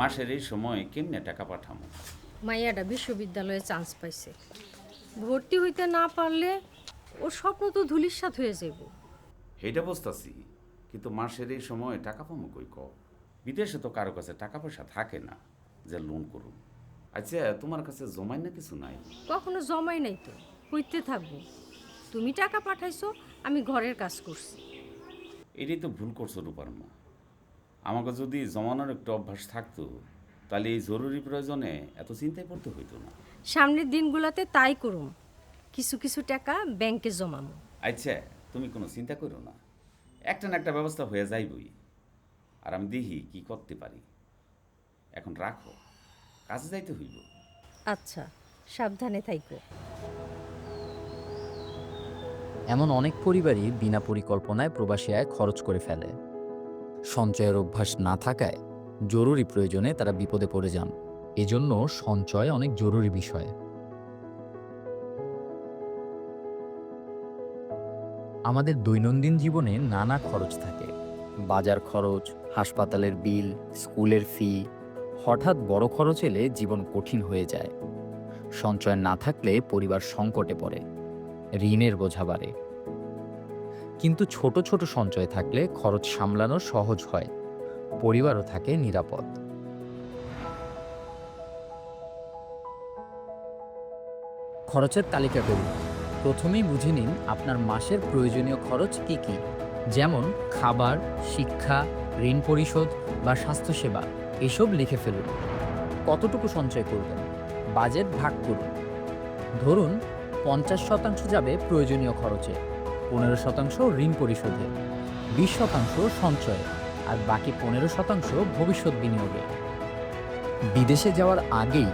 মাসের এই সময় কেমনে টাকা পাঠামো? মাইয়াটা বিশ্ববিদ্যালয়ে চান্স পাইছে, ভর্তি হইতে না পারলে ওর স্বপ্ন তো ধূলিসাৎ হয়ে যাইব। সেইটা বুঝতাছি, কিন্তু মাসের এই সময় টাকা পাবো কই ক? বিদেশে তো কারো কাছে টাকা পয়সা থাকে না যে লোন করুন। আচ্ছা, তোমার কাছে জমাই না কিছু নাই? কখনো জমাই নাই তো, হইতে থাকবো। তুমি টাকা পাঠাইছো, আমি ঘরের কাজ করছি। এটাই তো ভুল করছো রূপার মা। আমাকে যদি জমানোর একটু অভ্যাস থাকতো, তাহলে এই জরুরি প্রয়োজনে এত চিন্তায় পড়তে হইতো না। সামনের দিনগুলোতে তাই করুম, কিছু কিছু টাকা ব্যাংকে জমামো। আচ্ছা, তুমি কোনো চিন্তা করো না, একটা না একটা ব্যবস্থা হয়ে যাইবই। আর আমি দেখি কি করতে পারি। এখন রাখো, কাজে যাইতে হইল। আচ্ছা, সাবধানে থাইকো। এমন অনেক পরিবারই বিনা পরিকল্পনায় প্রবাসী আয় খরচ করে ফেলে। সঞ্চয়ের অভ্যাস না থাকায় জরুরি প্রয়োজনে তারা বিপদে পড়ে যান। এজন্য সঞ্চয় অনেক জরুরি বিষয়। আমাদের দৈনন্দিন জীবনে নানা খরচ থাকে। বাজার খরচ, হাসপাতালের বিল, স্কুলের ফি। হঠাৎ বড় খরচ এলে জীবন কঠিন হয়ে যায়। সঞ্চয় না থাকলে পরিবার সংকটে পড়ে, ঋণের বোঝা বাড়ে। কিন্তু ছোট ছোট সঞ্চয় থাকলে খরচ সামলানো সহজ হয়, পরিবারও থাকে নিরাপদ। খরচের তালিকা করুন। প্রথমেই বুঝে নিন আপনার মাসের প্রয়োজনীয় খরচ কী কী, যেমন খাবার, শিক্ষা, ঋণ পরিশোধ বা স্বাস্থ্যসেবা। এসব লিখে ফেলুন। কতটুকু সঞ্চয় করবেন? বাজেট ভাগ করুন। ধরুন ৫০% যাবে প্রয়োজনীয় খরচে, ১৫% ঋণ পরিশোধে, ২০% সঞ্চয়ে, আর বাকি ১৫% ভবিষ্যৎ বিনিয়োগে। বিদেশে যাওয়ার আগেই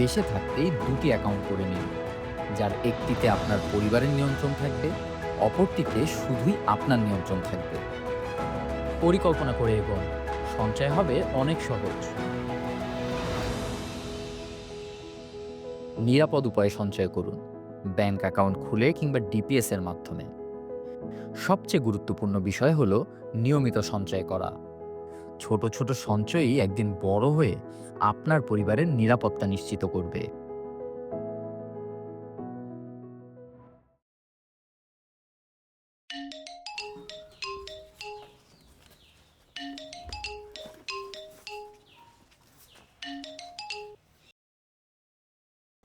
দেশে থাকতেই দুটি অ্যাকাউন্ট করে নিন, যার একটিতে আপনার পরিবারের নিয়ন্ত্রণ থাকবে, অপরটিতে শুধুই আপনার নিয়ন্ত্রণ থাকবে। পরিকল্পনা করে এগোন, সঞ্চয় হবে অনেক সহজ। নিরাপদ উপায়ে সঞ্চয় করুন, ব্যাংক অ্যাকাউন্ট খুলে কিংবা ডিপিএস এর মাধ্যমে। সবচেয়ে গুরুত্বপূর্ণ বিষয় হলো নিয়মিত সঞ্চয় করা। ছোট ছোট সঞ্চয়ই একদিন বড় হয়ে আপনার পরিবারের নিরাপত্তা নিশ্চিত করবে।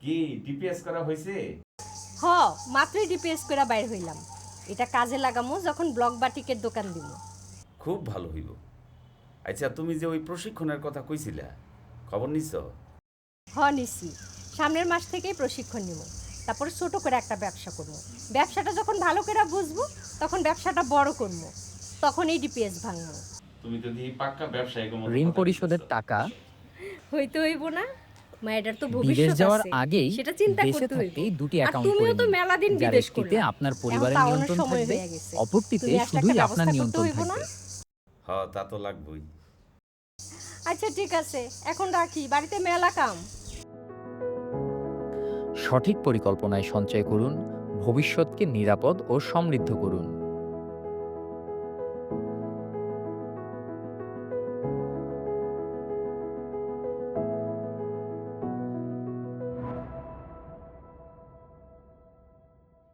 কি ডিপিএস করা হয়েছে? হ, মাত্রই ডিপিএস করে বাইর হইলাম। এটা কাজে লাগামো যখন ব্লক বাটিকের দোকান দিব। খুব ভালো হইব। আচ্ছা, তুমি যে ওই প্রশিক্ষণের কথা কইছিলা, খবর নিছ? নিছি, সামনের মাস থেকেই প্রশিক্ষণ নিব। তারপরে ছোট করে একটা ব্যবসা করবো। ব্যবসাটা যখন ভালো করে বুঝবো, তখন ব্যবসাটা বড় করবো, তখন এই ডিপিএস ভাঙবো। তুমি যদি পাক্কা ব্যবসায়িক ঋণ পরিশোধের টাকা হইতে হইব না? মায়ের তো বিদেশ ভবিষ্যৎ যাওয়ার আছে, আগেই সেটা চিন্তা দেশে করতে হইব। থাকতেই দুটি আর অ্যাকাউন্ট তুমিও করে তো নিন, মেলা দিন যার বিদেশ একটিতে করলা, আপনার এখন পরিবারের পাওনার নিয়ন্ত্রণ সময় থাকবে, হয়ে গেছে। অপরটিতে তুমি আসলে শুধুই একটা আপনার ব্যবস্থা করতে নিয়ন্ত্রণ হইব না? থাকবে। হ্যাঁ, তা তো লাগবেই। আচ্ছা ঠিক আছে, এখন রাখি, বাড়িতে মেলা কাম। সঠিক পরিকল্পনায় সঞ্চয় করুন, ভবিষ্যৎকে নিরাপদ ও সমৃদ্ধ করুন।